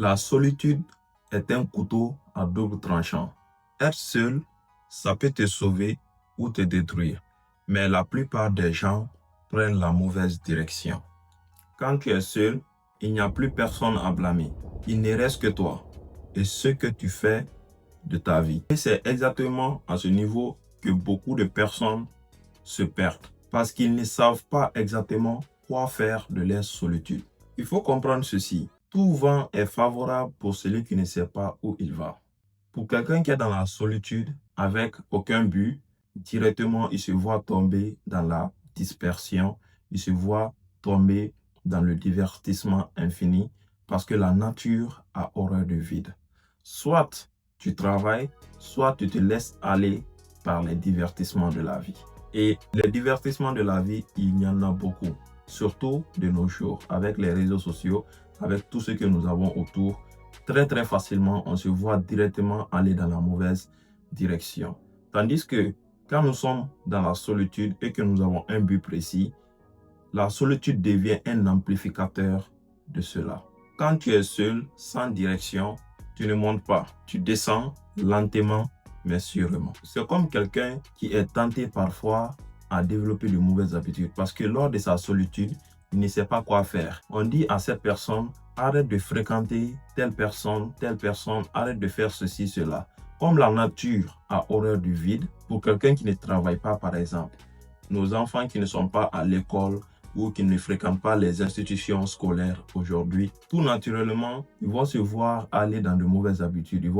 La solitude est un couteau à double tranchant. Être seul, ça peut te sauver ou te détruire. Mais la plupart des gens prennent la mauvaise direction. Quand tu es seul, il n'y a plus personne à blâmer. Il ne reste que toi et ce que tu fais de ta vie. Et c'est exactement à ce niveau que beaucoup de personnes se perdent parce qu'ils ne savent pas exactement quoi faire de leur solitude. Il faut comprendre ceci. Tout vent est favorable pour celui qui ne sait pas où il va. Pour quelqu'un qui est dans la solitude avec aucun but, directement il se voit tomber dans la dispersion, il se voit tomber dans le divertissement infini parce que la nature a horreur du vide. Soit tu travailles, soit tu te laisses aller par les divertissements de la vie. Et les divertissements de la vie, il y en a beaucoup, surtout de nos jours, avec les réseaux sociaux, avec tout ce que nous avons autour. Très facilement, on se voit directement aller dans la mauvaise direction. Tandis que quand nous sommes dans la solitude et que nous avons un but précis, la solitude devient un amplificateur de cela. Quand tu es seul, sans direction, tu ne montes pas. Tu descends lentement, mais sûrement. C'est comme quelqu'un qui est tenté parfois à développer de mauvaises habitudes parce que lors de sa solitude, il ne sait pas quoi faire. On dit à cette personne, arrête de fréquenter telle personne, arrête de faire ceci, cela. Comme la nature a horreur du vide, pour quelqu'un qui ne travaille pas, par exemple, nos enfants qui ne sont pas à l'école ou qui ne fréquentent pas les institutions scolaires aujourd'hui, tout naturellement, ils vont se voir aller dans de mauvaises habitudes. Ils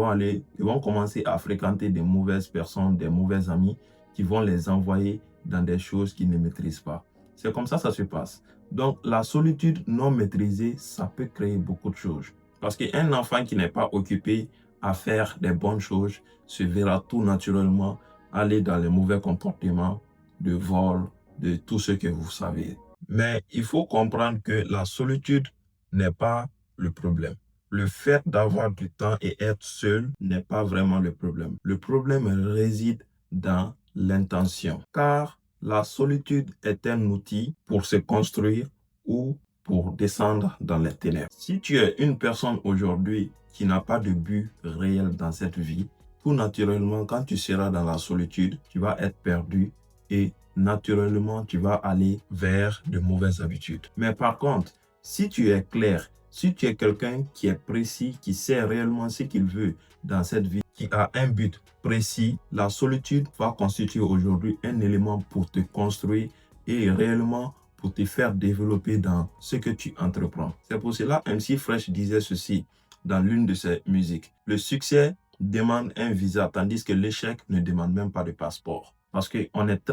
vont commencer à fréquenter des mauvaises personnes, des mauvais amis qui vont les envoyer dans des choses qu'ils ne maîtrisent pas. C'est comme ça se passe. Donc, la solitude non maîtrisée, ça peut créer beaucoup de choses. Parce qu'un enfant qui n'est pas occupé à faire des bonnes choses se verra tout naturellement aller dans les mauvais comportements de vol, de tout ce que vous savez. Mais il faut comprendre que la solitude n'est pas le problème. Le fait d'avoir du temps et être seul n'est pas vraiment le problème. Le problème réside dans l'intention. Car la solitude est un outil pour se construire ou pour descendre dans les ténèbres. Si tu es une personne aujourd'hui qui n'a pas de but réel dans cette vie, tout naturellement, quand tu seras dans la solitude, tu vas être perdu et naturellement, tu vas aller vers de mauvaises habitudes. Mais par contre, si tu es clair, si tu es quelqu'un qui est précis, qui sait réellement ce qu'il veut dans cette vie, qui a un but précis, la solitude va constituer aujourd'hui un élément pour te construire et réellement pour te faire développer dans ce que tu entreprends. C'est pour cela MC Fresh disait ceci dans l'une de ses musiques. Le succès demande un visa, tandis que l'échec ne demande même pas de passeport. Parce qu'on est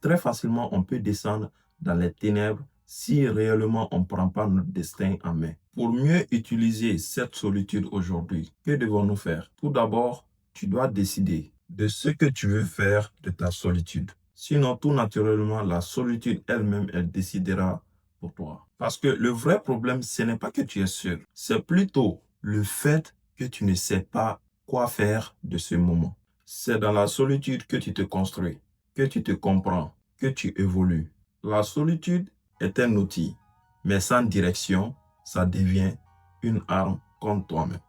très facilement, on peut descendre dans les ténèbres si réellement on ne prend pas notre destin en main. Pour mieux utiliser cette solitude aujourd'hui, que devons-nous faire? Tout d'abord, tu dois décider de ce que tu veux faire de ta solitude. Sinon, tout naturellement, la solitude elle-même, elle décidera pour toi. Parce que le vrai problème, ce n'est pas que tu es seul. C'est plutôt le fait que tu ne sais pas quoi faire de ce moment. C'est dans la solitude que tu te construis, que tu te comprends, que tu évolues. La solitude est un outil, mais sans direction, ça devient une arme contre toi-même.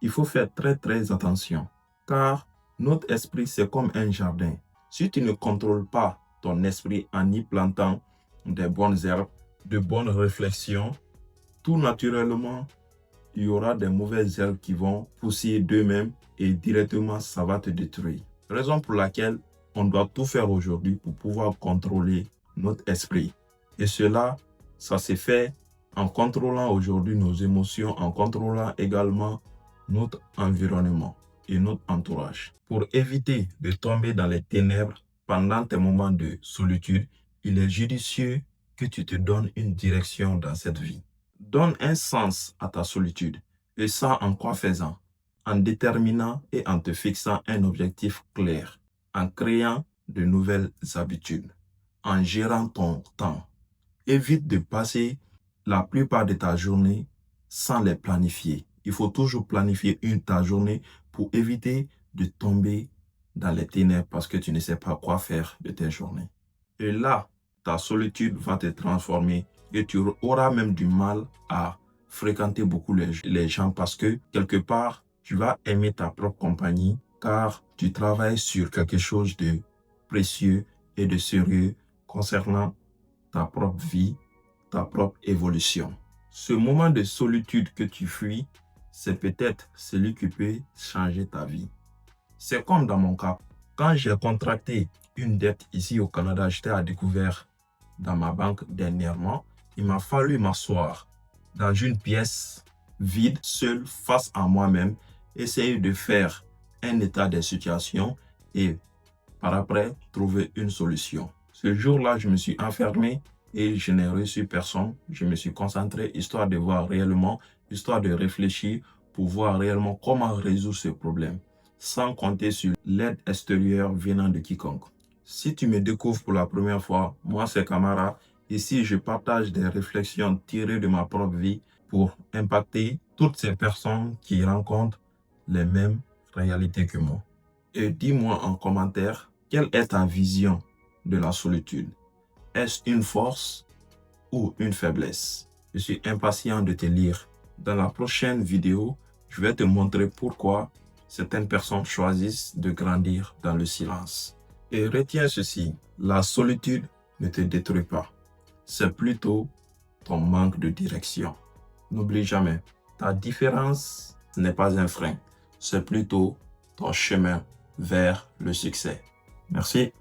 Il faut faire très attention, car notre esprit, c'est comme un jardin. Si tu ne contrôles pas ton esprit en y plantant des bonnes herbes, de bonnes réflexions, tout naturellement, il y aura des mauvaises herbes qui vont pousser d'eux-mêmes et directement, ça va te détruire. Raison pour laquelle on doit tout faire aujourd'hui pour pouvoir contrôler notre esprit. Et cela, ça se fait en contrôlant aujourd'hui nos émotions, en contrôlant également notre environnement et notre entourage. Pour éviter de tomber dans les ténèbres pendant tes moments de solitude, il est judicieux que tu te donnes une direction dans cette vie. Donne un sens à ta solitude. Et ça, en quoi faisant? En déterminant et en te fixant un objectif clair, en créant de nouvelles habitudes, en gérant ton temps. Évite de passer la plupart de ta journée sans les planifier. Il faut toujours planifier ta journée pour éviter de tomber dans les ténèbres parce que tu ne sais pas quoi faire de tes journées. Et là, ta solitude va te transformer et tu auras même du mal à fréquenter beaucoup les gens parce que quelque part, tu vas aimer ta propre compagnie car tu travailles sur quelque chose de précieux et de sérieux concernant ta propre vie, ta propre évolution. Ce moment de solitude que tu fuis, c'est peut-être celui qui peut changer ta vie. C'est comme dans mon cas. Quand j'ai contracté une dette ici au Canada, j'étais à découvert dans ma banque dernièrement. Il m'a fallu m'asseoir dans une pièce vide, seul, face à moi-même, essayer de faire un état des situations et par après trouver une solution. Ce jour-là, je me suis enfermé et je n'ai reçu personne. Je me suis concentré histoire de voir réellement, histoire de réfléchir pour voir réellement comment résoudre ce problème, sans compter sur l'aide extérieure venant de quiconque. Si tu me découvres pour la première fois, moi c'est Camara. Ici, je partage des réflexions tirées de ma propre vie pour impacter toutes ces personnes qui rencontrent les mêmes réalités que moi. Et dis-moi en commentaire, quelle est ta vision de la solitude? Est-ce une force ou une faiblesse? Je suis impatient de te lire. Dans la prochaine vidéo, je vais te montrer pourquoi certaines personnes choisissent de grandir dans le silence. Et retiens ceci, la solitude ne te détruit pas. C'est plutôt ton manque de direction. N'oublie jamais, ta différence n'est pas un frein, c'est plutôt ton chemin vers le succès. Merci.